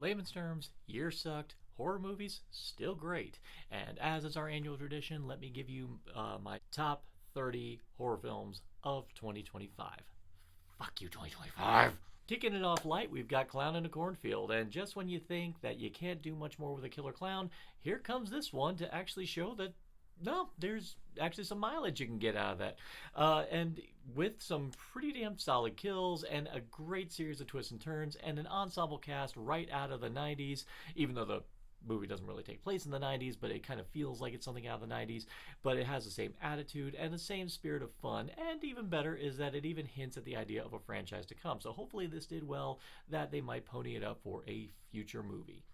Layman's terms, year sucked, horror movies, still great. And as is our annual tradition, let me give you my top 30 horror films of 2025. Fuck you, 2025. Kicking it off light, we've got Clown in a Cornfield, and just when you think that you can't do much more with a killer clown, here comes this one to actually show that no, there's actually some mileage you can get out of that. And with some pretty damn solid kills and a great series of twists and turns and an ensemble cast right out of the 90s, even though the movie doesn't really take place in the 90s, but it kind of feels like it's something out of the 90s. But it has the same attitude and the same spirit of fun. And even better is that it even hints at the idea of a franchise to come. So hopefully this did well that they might pony it up for a future movie.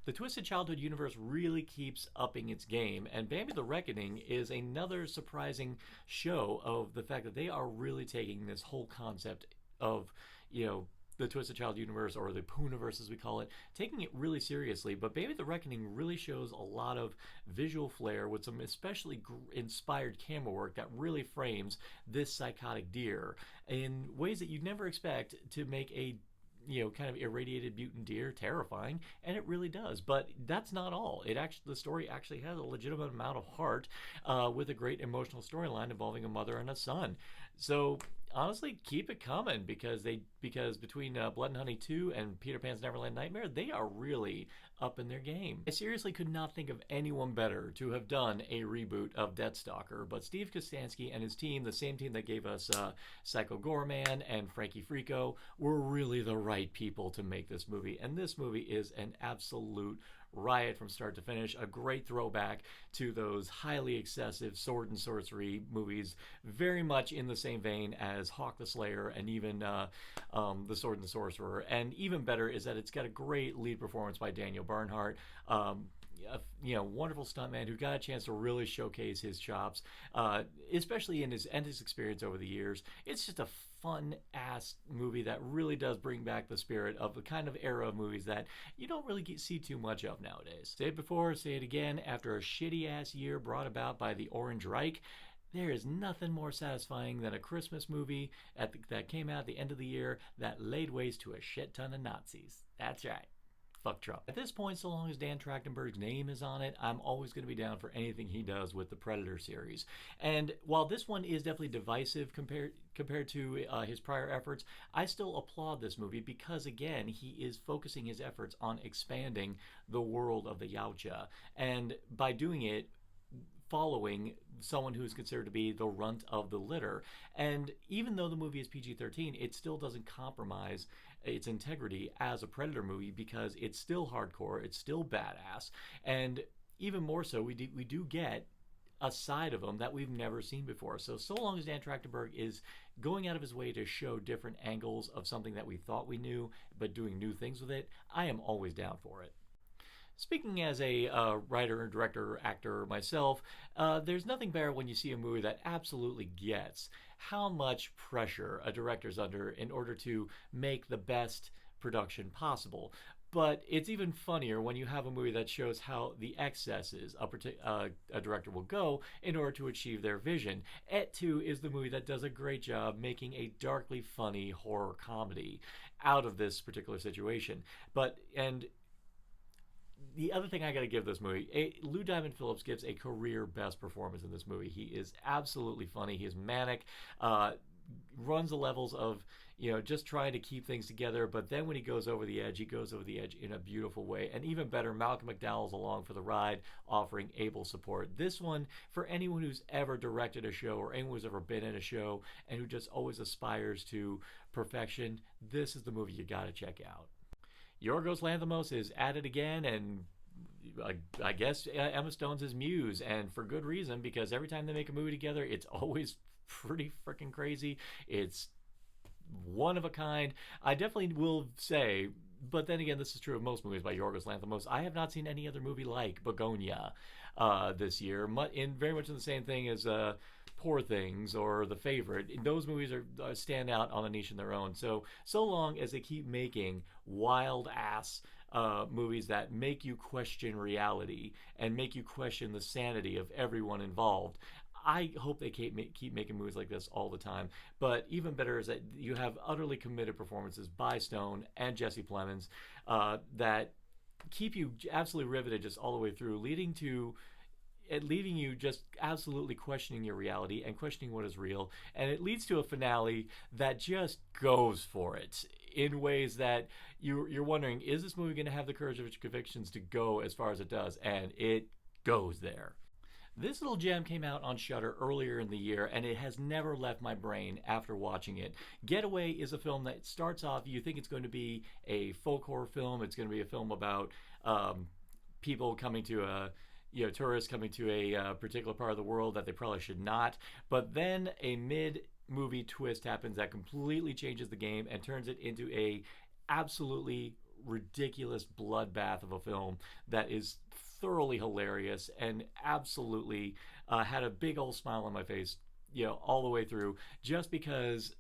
The Twisted Childhood universe really keeps upping its game, and Bambi the Reckoning is another surprising show of the fact that they are really taking this whole concept of, the Twisted Child universe, or the Pooniverse as we call it, taking it really seriously. But Bambi the Reckoning really shows a lot of visual flair with some especially inspired camera work that really frames this psychotic deer in ways that you'd never expect to make a kind of irradiated mutant deer terrifying, and it really does. But that's not all. The story actually has a legitimate amount of heart, with a great emotional storyline involving a mother and a son. So honestly, keep it coming, because between Blood and Honey 2 and Peter Pan's Neverland Nightmare, they are really up in their game. I seriously could not think of anyone better to have done a reboot of Deathstalker, but Steve Kostanski and his team, the same team that gave us Psycho Goreman and Frankie Frico, were really the right people to make this movie. And this movie is an absolute riot from start to finish. A great throwback to those highly excessive sword and sorcery movies, very much in the same vein as Hawk the Slayer and even The Sword and the Sorcerer. And even better is that it's got a great lead performance by Daniel Bernhardt. Wonderful stuntman who got a chance to really showcase his chops, especially in his experience over the years. It's just a fun ass movie that really does bring back the spirit of the kind of era of movies that you don't really see too much of nowadays. Say it before, say it again. After a shitty ass year brought about by the Orange Reich, there is nothing more satisfying than a Christmas movie that came out at the end of the year that laid waste to a shit ton of Nazis. That's right. Fuck Trump. At this point, so long as Dan Trachtenberg's name is on it, I'm always going to be down for anything he does with the Predator series. And while this one is definitely divisive compared to his prior efforts, I still applaud this movie because, again, he is focusing his efforts on expanding the world of the Yautja. And by doing it, following someone who is considered to be the runt of the litter. And even though the movie is PG-13, it still doesn't compromise its integrity as a Predator movie, because it's still hardcore, it's still badass, and even more so, we do get a side of him that we've never seen before. So long as Dan Trachtenberg is going out of his way to show different angles of something that we thought we knew, but doing new things with it, I am always down for it. Speaking as a writer, director, actor myself, there's nothing better when you see a movie that absolutely gets how much pressure a director's under in order to make the best production possible. But it's even funnier when you have a movie that shows how the excesses a director will go in order to achieve their vision. Et 2 is the movie that does a great job making a darkly funny horror comedy out of this particular situation. And the other thing I got to give this movie, Lou Diamond Phillips gives a career best performance in this movie. He is absolutely funny. He is manic, runs the levels of, just trying to keep things together. But then when he goes over the edge, he goes over the edge in a beautiful way. And even better, Malcolm McDowell's along for the ride, offering able support. This one, for anyone who's ever directed a show or anyone who's ever been in a show and who just always aspires to perfection, this is the movie you got to check out. Yorgos Lanthimos is at it again, and I guess Emma Stone's his muse, and for good reason, because every time they make a movie together, it's always pretty freaking crazy. It's one of a kind. I definitely will say, but then again, this is true of most movies by Yorgos Lanthimos, I have not seen any other movie like Begonia this year, very much in the same thing as Poor Things or The Favorite. Those movies stand out on a niche in their own. So long as they keep making wild ass movies that make you question reality and make you question the sanity of everyone involved, I hope they keep making movies like this all the time. But even better is that you have utterly committed performances by Stone and Jesse Plemons that keep you absolutely riveted just all the way through, leaving you just absolutely questioning your reality and questioning what is real. And it leads to a finale that just goes for it in ways that you're wondering, is this movie going to have the courage of its convictions to go as far as it does? And it goes there. This little gem came out on Shudder earlier in the year, and it has never left my brain after watching it. Getaway is a film that starts off, you think it's going to be a folk horror film. It's going to be a film about people coming to tourists coming to a particular part of the world that they probably should not. But then a mid-movie twist happens that completely changes the game and turns it into a absolutely ridiculous bloodbath of a film that is thoroughly hilarious and absolutely had a big old smile on my face, all the way through. Just because,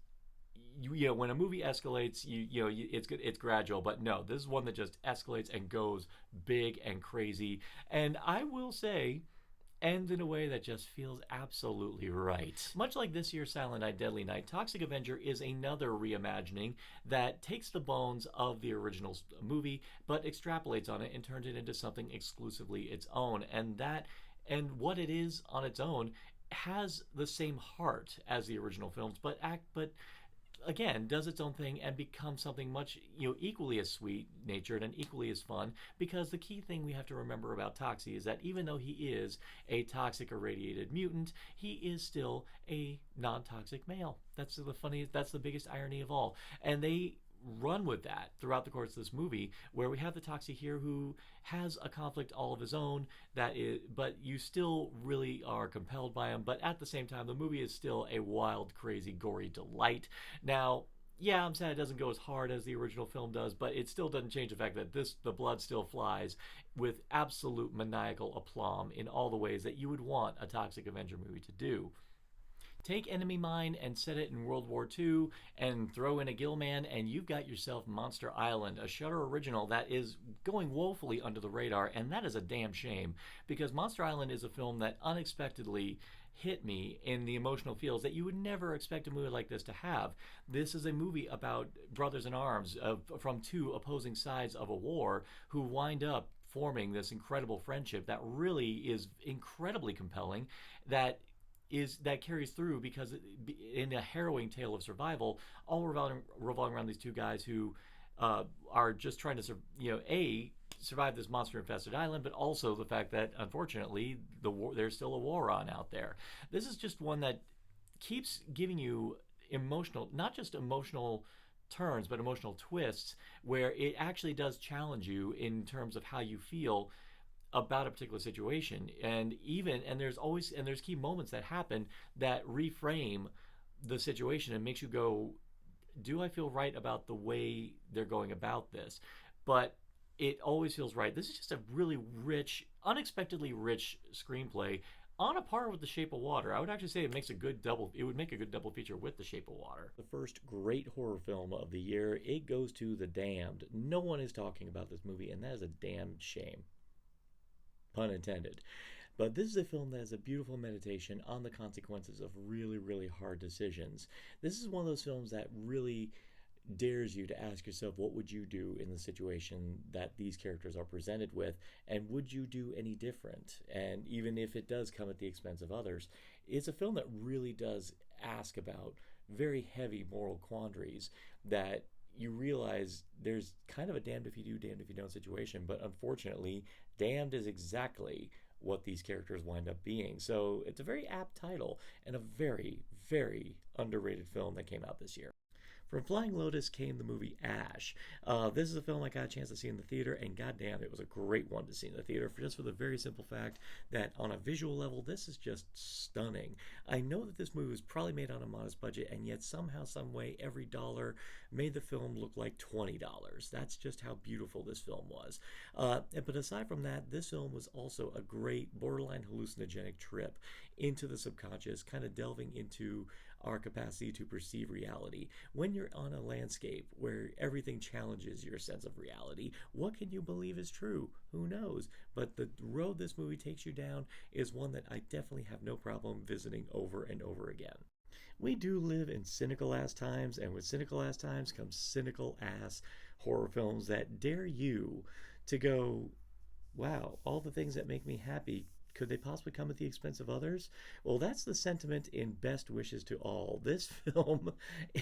when a movie escalates, it's gradual, but no, this is one that just escalates and goes big and crazy. And I will say, ends in a way that just feels absolutely right. Much like this year's Silent Night, Deadly Night, Toxic Avenger is another reimagining that takes the bones of the original movie, but extrapolates on it and turns it into something exclusively its own. And what it is on its own has the same heart as the original films, but again does its own thing and becomes something much equally as sweet natured and equally as fun, because the key thing we have to remember about Toxie is that even though he is a toxic irradiated mutant, he is still a non-toxic male. That's the biggest irony of all, and they run with that throughout the course of this movie, where we have the Toxie here who has a conflict all of his own but you still really are compelled by him. But at the same time, the movie is still a wild, crazy, gory delight. Now, yeah, I'm sad it doesn't go as hard as the original film does, but it still doesn't change the fact that the blood still flies with absolute maniacal aplomb in all the ways that you would want a Toxic Avenger movie to do. Take Enemy Mine and set it in World War II and throw in a Gillman, and you've got yourself Monster Island, a Shudder original that is going woefully under the radar, and that is a damn shame, because Monster Island is a film that unexpectedly hit me in the emotional feels that you would never expect a movie like this to have. This is a movie about brothers in arms from two opposing sides of a war who wind up forming this incredible friendship that really is incredibly compelling, that carries through, because in a harrowing tale of survival, all revolving around these two guys who are just trying to survive this monster infested island, but also the fact that unfortunately there's still a war on out there. This is just one that keeps giving you not just emotional turns, but emotional twists, where it actually does challenge you in terms of how you feel about a particular situation. And there's key moments that happen that reframe the situation and makes you go, do I feel right about the way they're going about this? But it always feels right. This is just a really rich, unexpectedly rich screenplay, on a par with The Shape of Water. I would actually say it would make a good double feature with The Shape of Water. The first great horror film of the year, it goes to The Damned. No one is talking about this movie, and that is a damn shame. Pun intended. But this is a film that has a beautiful meditation on the consequences of really, really hard decisions. This is one of those films that really dares you to ask yourself, what would you do in the situation that these characters are presented with, and would you do any different? And even if it does come at the expense of others, it's a film that really does ask about very heavy moral quandaries that you realize there's kind of a damned if you do, damned if you don't situation, but unfortunately, damned is exactly what these characters wind up being. So it's a very apt title and a very, very underrated film that came out this year. From Flying Lotus came the movie Ash. This is a film I got a chance to see in the theater, and goddamn, it was a great one to see in the theater, just for the very simple fact that on a visual level, this is just stunning. I know that this movie was probably made on a modest budget, and yet somehow, some way, every dollar made the film look like $20. That's just how beautiful this film was. But aside from that, this film was also a great borderline hallucinogenic trip into the subconscious, kind of delving into our capacity to perceive reality. When you're on a landscape where everything challenges your sense of reality, what can you believe is true? Who knows? But the road this movie takes you down is one that I definitely have no problem visiting over and over again. We do live in cynical ass times, and with cynical ass times comes cynical ass horror films that dare you to go, wow, all the things that make me happy, could they possibly come at the expense of others? Well, that's the sentiment in Best Wishes to All. This film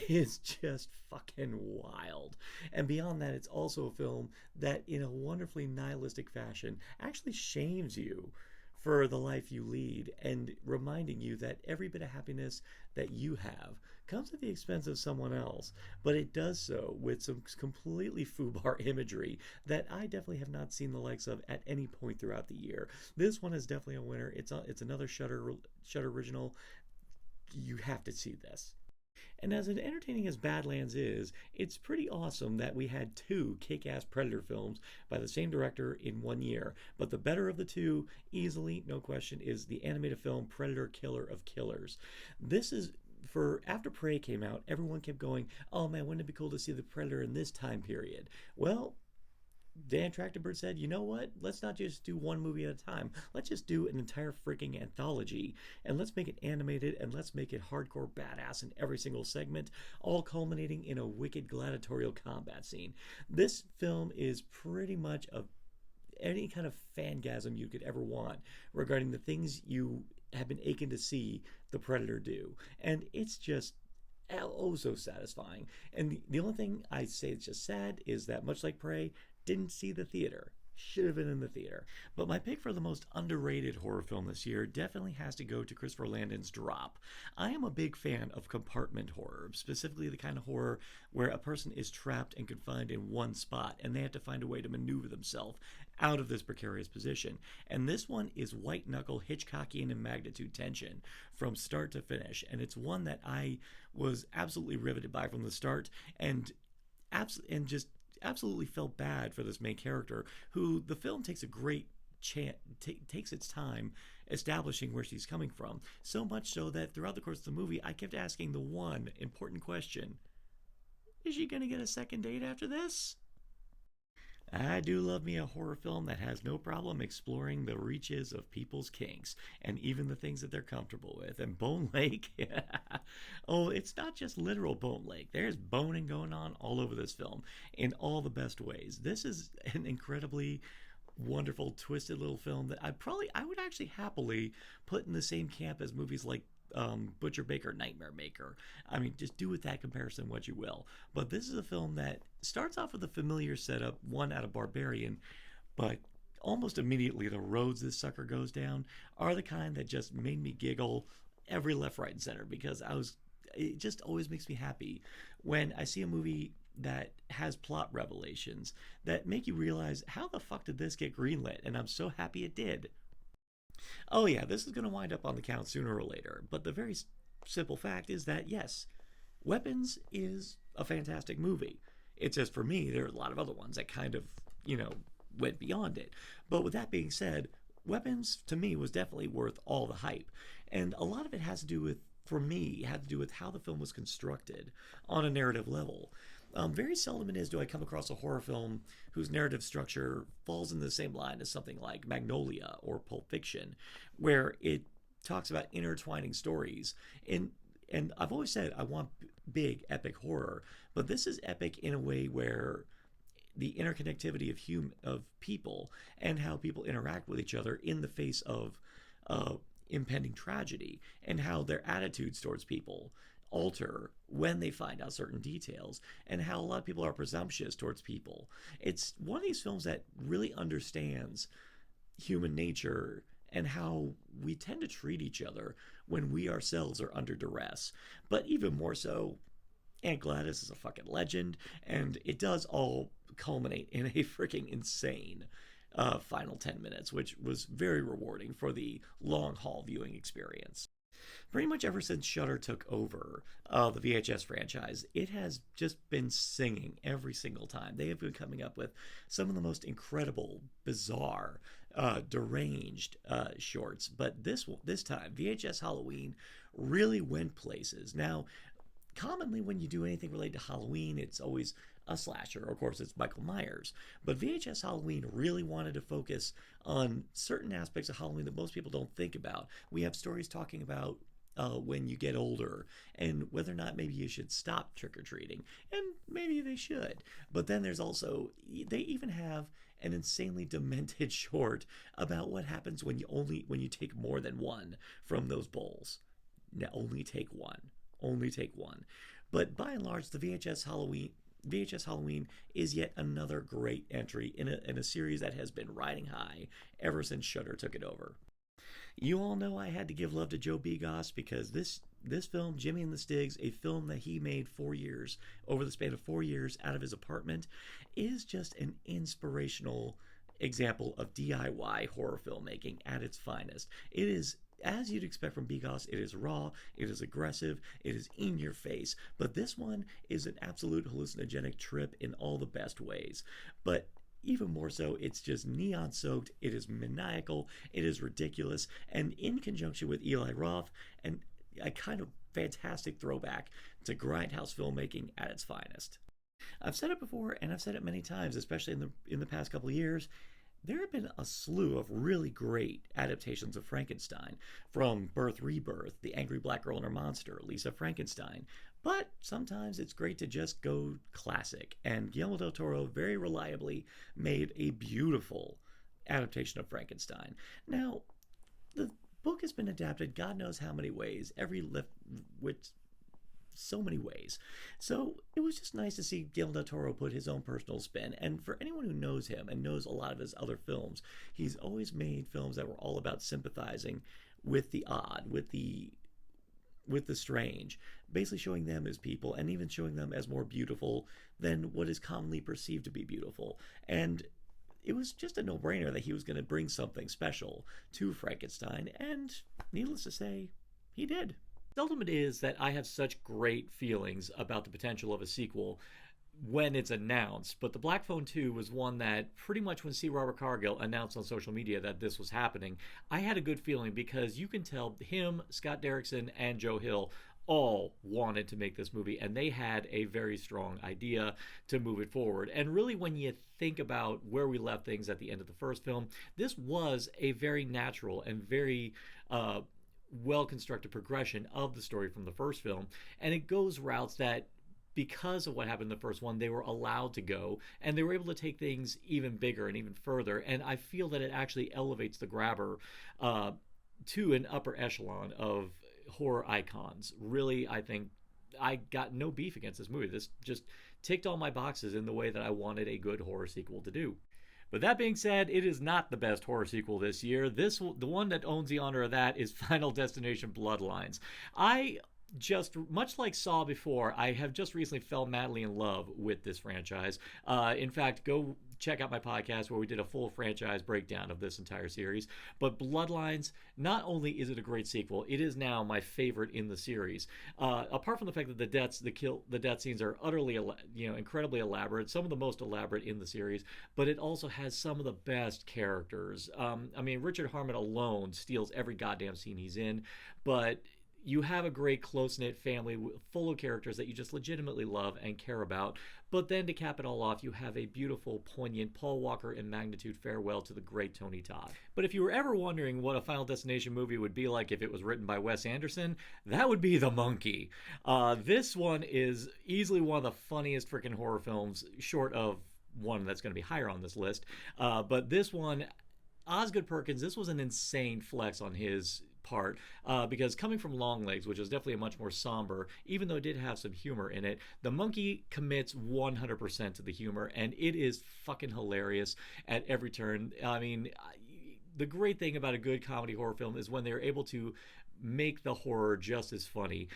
is just fucking wild. And beyond that, it's also a film that, in a wonderfully nihilistic fashion, actually shames you for the life you lead and reminding you that every bit of happiness that you have comes at the expense of someone else, but it does so with some completely foobar imagery that I definitely have not seen the likes of at any point throughout the year. This one is definitely a winner. It's another Shudder original. You have to see this. And as entertaining as Badlands is, it's pretty awesome that we had two kick ass Predator films by the same director in one year. But the better of the two, easily, no question, is the animated film Predator Killer of Killers. This is. For after Prey came out, everyone kept going, oh man, wouldn't it be cool to see the Predator in this time period? Well, Dan Trachtenberg said, you know what? Let's not just do one movie at a time. Let's just do an entire freaking anthology. And let's make it animated and let's make it hardcore badass in every single segment, all culminating in a wicked gladiatorial combat scene. This film is pretty much of any kind of fangasm you could ever want regarding the things you have been aching to see the Predator do. And it's just oh so satisfying. And the only thing I say that's just sad is that, much like Prey, didn't see the theater. Should have been in the theater. But my pick for the most underrated horror film this year definitely has to go to Christopher Landon's Drop. I am a big fan of compartment horror, specifically the kind of horror where a person is trapped and confined in one spot and they have to find a way to maneuver themselves out of this precarious position. And this one is white knuckle Hitchcockian in magnitude tension from start to finish. And it's one that I was absolutely riveted by from the start and just absolutely felt bad for this main character, who the film takes a great takes its time establishing where she's coming from. So much so that throughout the course of the movie, I kept asking the one important question: is she going to get a second date after this? I do love me a horror film that has no problem exploring the reaches of people's kinks and even the things that they're comfortable with. And Bone Lake, oh, it's not just literal Bone Lake. There's boning going on all over this film in all the best ways. This is an incredibly wonderful, twisted little film that I would actually happily put in the same camp as movies like Butcher Baker, Nightmare Maker. I mean, just do with that comparison what you will. But this is a film that starts off with a familiar setup, one out of Barbarian, but almost immediately the roads this sucker goes down are the kind that just made me giggle every left, right, and center, because it just always makes me happy when I see a movie that has plot revelations that make you realize, how the fuck did this get greenlit? And I'm so happy it did. Oh yeah, this is going to wind up on the count sooner or later, but the very simple fact is that, yes, Weapons is a fantastic movie. It's just, for me, there are a lot of other ones that kind of, went beyond it. But with that being said, Weapons, to me, was definitely worth all the hype. And a lot of it has to do with, for me, had to do with how the film was constructed on a narrative level. Very seldom do I come across a horror film whose narrative structure falls in the same line as something like Magnolia or Pulp Fiction, where it talks about intertwining stories. And I've always said I want big, epic horror, but this is epic in a way where the interconnectivity of people and how people interact with each other in the face of impending tragedy, and how their attitudes towards people alter when they find out certain details, and how a lot of people are presumptuous towards people. It's one of these films that really understands human nature and how we tend to treat each other when we ourselves are under duress. But even more so, Aunt Gladys is a fucking legend, and it does all culminate in a freaking insane final 10 minutes, which was very rewarding for the long haul viewing experience. Pretty much ever since Shudder took over the VHS franchise, it has just been singing every single time. They have been coming up with some of the most incredible, bizarre, deranged shorts. But this time, VHS Halloween really went places. Now, commonly when you do anything related to Halloween, it's always a slasher. Of course, it's Michael Myers. But VHS Halloween really wanted to focus on certain aspects of Halloween that most people don't think about. We have stories talking about when you get older and whether or not maybe you should stop trick or treating, and maybe they should. But then there's also, they even have an insanely demented short about what happens when you take more than one from those bowls. Now, only take one. Only take one. But by and large, the VHS Halloween is yet another great entry in a series that has been riding high ever since Shudder took it over. You all know I had to give love to Joe Begos because this film, Jimmy and the Stigs, a film that he made 4 years, over the span of 4 years out of his apartment, is just an inspirational example of DIY horror filmmaking at its finest. It is, as you'd expect from Begos, it is raw, it is aggressive, it is in your face, but this one is an absolute hallucinogenic trip in all the best ways. But even more so, it's just neon soaked, it is maniacal, it is ridiculous, and in conjunction with Eli Roth, and a kind of fantastic throwback to grindhouse filmmaking at its finest. I've said it before, and I've said it many times, especially in the past couple of years. There have been a slew of really great adaptations of Frankenstein, from Birth Rebirth, The Angry Black Girl and Her Monster, Lisa Frankenstein. But sometimes it's great to just go classic, and Guillermo del Toro very reliably made a beautiful adaptation of Frankenstein. Now, the book has been adapted God knows how many ways, so many ways. So it was just nice to see Guillermo del Toro put his own personal spin. And for anyone who knows him and knows a lot of his other films, he's always made films that were all about sympathizing with the odd, with the strange, basically showing them as people and even showing them as more beautiful than what is commonly perceived to be beautiful. And it was just a no-brainer that he was going to bring something special to Frankenstein, and needless to say, he did. Seldom it is that I have such great feelings about the potential of a sequel when it's announced, but The Black Phone 2 was one that pretty much when C. Robert Cargill announced on social media that this was happening, I had a good feeling because you can tell him, Scott Derrickson, and Joe Hill all wanted to make this movie, and they had a very strong idea to move it forward. And really, when you think about where we left things at the end of the first film, this was a very natural and very well-constructed progression of the story from the first film, and it goes routes that, because of what happened in the first one, they were allowed to go, and they were able to take things even bigger and even further. And I feel that it actually elevates the Grabber to an upper echelon of horror icons. Really, I think I got no beef against this movie. This just ticked all my boxes in the way that I wanted a good horror sequel to do. But that being said, it is not the best horror sequel this year. The one that owns the honor of that is Final Destination Bloodlines. I just, much like Saw before, I have just recently fell madly in love with this franchise. In fact, go check out my podcast where we did a full franchise breakdown of this entire series. But Bloodlines, not only is it a great sequel, it is now my favorite in the series. Apart from the fact that the death scenes are utterly, incredibly elaborate, some of the most elaborate in the series, but it also has some of the best characters. Richard Harmon alone steals every goddamn scene he's in, but you have a great close-knit family full of characters that you just legitimately love and care about. But then to cap it all off, you have a beautiful, poignant Paul Walker in magnitude farewell to the great Tony Todd. But if you were ever wondering what a Final Destination movie would be like if it was written by Wes Anderson, that would be The Monkey. This one is easily one of the funniest freaking horror films, short of one that's going to be higher on this list. But this one, Osgood Perkins, this was an insane flex on his part, because coming from Longlegs, which is definitely a much more somber, even though it did have some humor in it, The Monkey commits 100% to the humor, and it is fucking hilarious at every turn. The great thing about a good comedy horror film is when they're able to make the horror just as funny.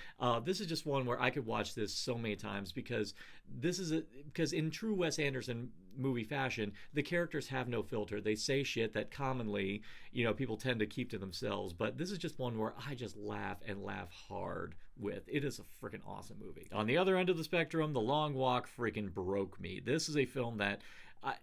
This is just one where I could watch this so many times because because in true Wes Anderson movie fashion, the characters have no filter. They say shit that commonly, people tend to keep to themselves. But this is just one where I just laugh and laugh hard with. It is a freaking awesome movie. On the other end of the spectrum, The Long Walk freaking broke me. This is a film that I,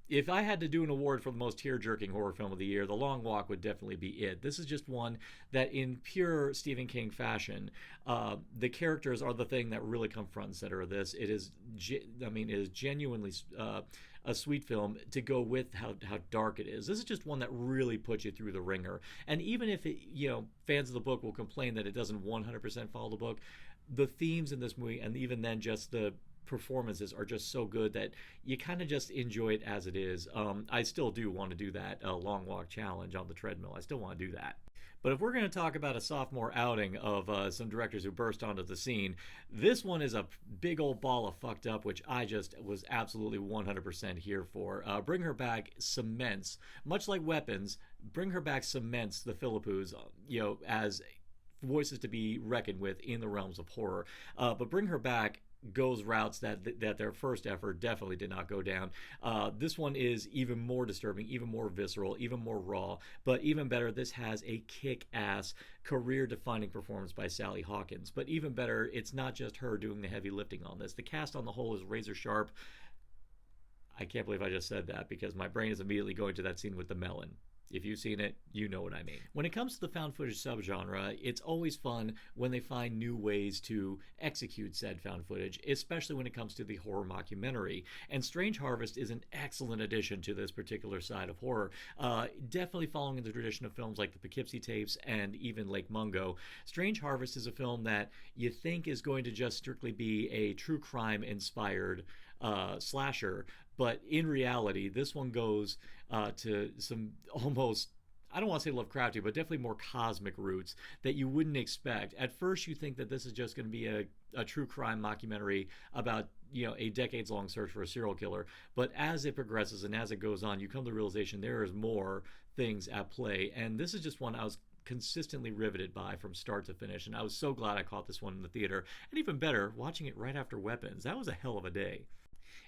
if I had to do an award for the most tear-jerking horror film of the year, The Long Walk would definitely be it. This is just one that, in pure Stephen King fashion, the characters are the thing that really come front and center of this. It is, it is genuinely a sweet film to go with how dark it is. This is just one that really puts you through the ringer. And even if fans of the book will complain that it doesn't 100% follow the book, the themes in this movie, and even then just the performances are just so good that you kind of just enjoy it as it is. I still do want to do that long walk challenge on the treadmill. I still want to do that. But if we're going to talk about a sophomore outing of some directors who burst onto the scene, this one is a big old ball of fucked up, which I just was absolutely 100% here for. Bring Her Back cements, much like Weapons, Bring Her Back cements the Philippines, as voices to be reckoned with in the realms of horror. But Bring Her Back goes routes that their first effort definitely did not go down. This one is even more disturbing, even more visceral, even more raw, but even better, this has a kick-ass career-defining performance by Sally Hawkins. But even better, it's not just her doing the heavy lifting on this. The cast on the whole is razor sharp. I can't believe I just said that because my brain is immediately going to that scene with the melon. If you've seen it, you know what I mean. When it comes to the found footage subgenre, it's always fun when they find new ways to execute said found footage, especially when it comes to the horror mockumentary. And Strange Harvest is an excellent addition to this particular side of horror. Definitely following in the tradition of films like the Poughkeepsie Tapes and even Lake Mungo. Strange Harvest is a film that you think is going to just strictly be a true crime inspired slasher, but in reality, this one goes to some almost, I don't want to say Lovecrafty, but definitely more cosmic roots that you wouldn't expect. At first, you think that this is just going to be a true crime mockumentary about a decades-long search for a serial killer. But as it progresses and as it goes on, you come to the realization there is more things at play. And this is just one I was consistently riveted by from start to finish. And I was so glad I caught this one in the theater. And even better, watching it right after Weapons. That was a hell of a day.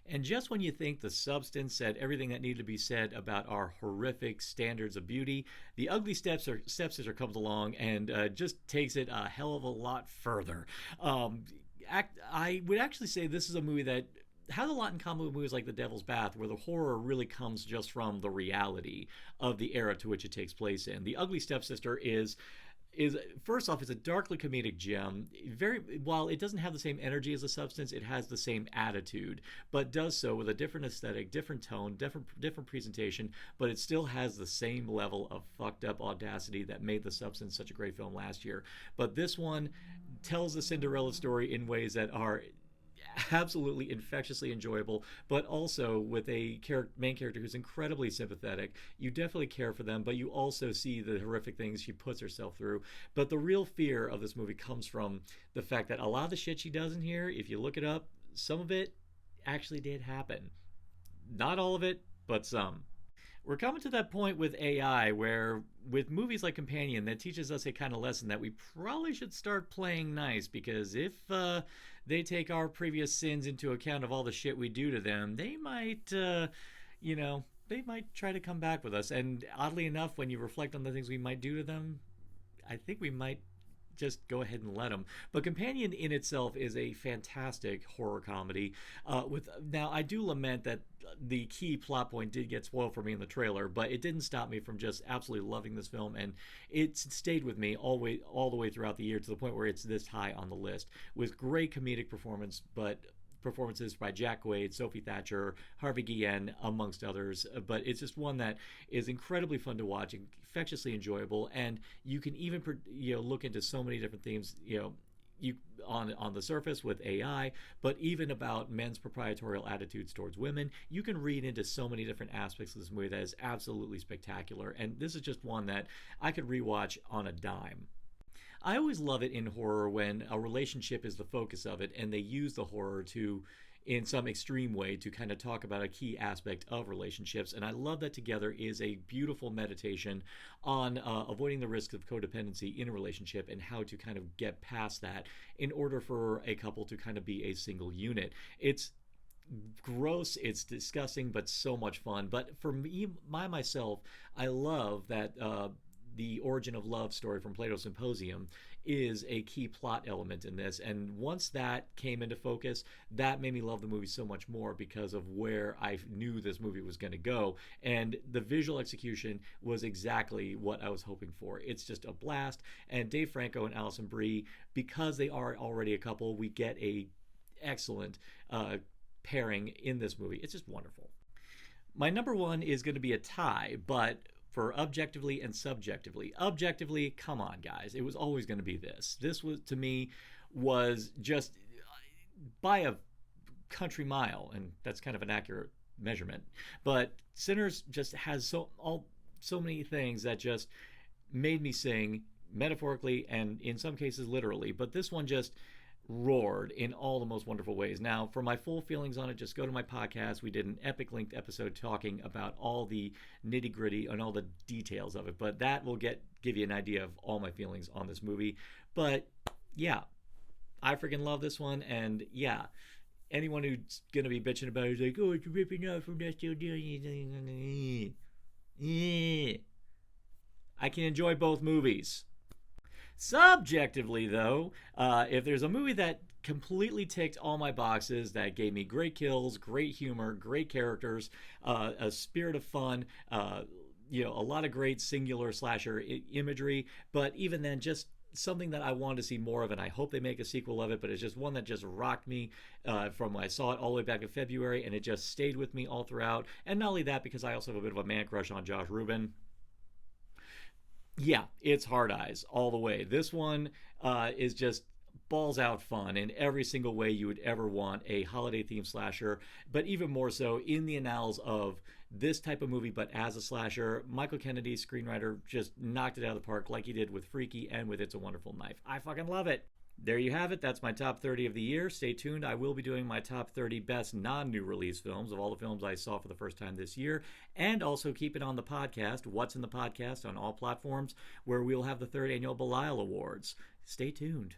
And just when you think the substance said everything that needed to be said about our horrific standards of beauty, the Ugly Stepsister comes along and just takes it a hell of a lot further. I would actually say this is a movie that has a lot in common with movies like The Devil's Bath, where the horror really comes just from the reality of the era to which it takes place in. The Ugly Stepsister is first off, it's a darkly comedic gem. While it doesn't have the same energy as The Substance, it has the same attitude, but does so with a different aesthetic, different tone, different presentation, but it still has the same level of fucked up audacity that made The Substance such a great film last year. But this one tells the Cinderella story in ways that are absolutely infectiously enjoyable, but also with a main character who's incredibly sympathetic. You definitely care for them, but you also see the horrific things she puts herself through. But the real fear of this movie comes from the fact that a lot of the shit she does in here, if you look it up, some of it actually did happen. Not all of it, but some. We're coming to that point with AI where, with movies like Companion, that teaches us a kind of lesson that we probably should start playing nice, because if they take our previous sins into account of all the shit we do to them, they might, they might try to come back with us. And oddly enough, when you reflect on the things we might do to them, I think we might just go ahead and let them. But Companion in itself is a fantastic horror comedy. Now, I do lament that the key plot point did get spoiled for me in the trailer, but it didn't stop me from just absolutely loving this film, and it stayed with me all the way throughout the year, to the point where it's this high on the list, with great comedic performances by Jack Quaid, Sophie Thatcher, Harvey Guillen, amongst others. But it's just one that is incredibly fun to watch, infectiously enjoyable, and you can even look into so many different themes, on the surface with AI, but even about men's proprietorial attitudes towards women. You can read into so many different aspects of this movie that is absolutely spectacular, and this is just one that I could rewatch on a dime. I always love it in horror when a relationship is the focus of it, and they use the horror to, in some extreme way, to kind of talk about a key aspect of relationships. And I love that Together is a beautiful meditation on avoiding the risks of codependency in a relationship and how to kind of get past that in order for a couple to kind of be a single unit. It's gross, it's disgusting, but so much fun. But for me, myself, I love that the origin of love story from Plato's Symposium is a key plot element in this. And once that came into focus, that made me love the movie so much more because of where I knew this movie was going to go. And the visual execution was exactly what I was hoping for. It's just a blast. And Dave Franco and Alison Brie, because they are already a couple, we get a excellent pairing in this movie. It's just wonderful. My number one is going to be a tie, but for objectively and subjectively. Objectively, come on, guys. It was always going to be this. This was, to me, was just by a country mile, and that's kind of an accurate measurement. But Sinners just has so many things that just made me sing metaphorically and in some cases literally. But this one just roared in all the most wonderful ways. Now, for my full feelings on it, just go to my podcast. We did an epic linked episode talking about all the nitty gritty and all the details of it, but that will give you an idea of all my feelings on this movie. But yeah, I freaking love this one. And yeah, anyone who's gonna be bitching about it is like, oh, it's ripping off from that still doing anything. I can enjoy both movies. Subjectively, though, if there's a movie that completely ticked all my boxes, that gave me great kills, great humor, great characters, a spirit of fun, a lot of great singular slasher imagery, but even then, just something that I wanted to see more of, and I hope they make a sequel of it, but it's just one that just rocked me from when I saw it all the way back in February, and it just stayed with me all throughout. And not only that, because I also have a bit of a man crush on Josh Rubin. Yeah, it's Hard Eyes all the way. This one is just balls out fun in every single way you would ever want a holiday themed slasher, but even more so in the annals of this type of movie, but as a slasher. Michael Kennedy, screenwriter, just knocked it out of the park like he did with Freaky and with It's a Wonderful Knife. I fucking love it. There you have it. That's my top 30 of the year. Stay tuned. I will be doing my top 30 best non-new release films of all the films I saw for the first time this year. And also keep it on the podcast, What's in the Podcast, on all platforms, where we'll have the third annual Belial Awards. Stay tuned.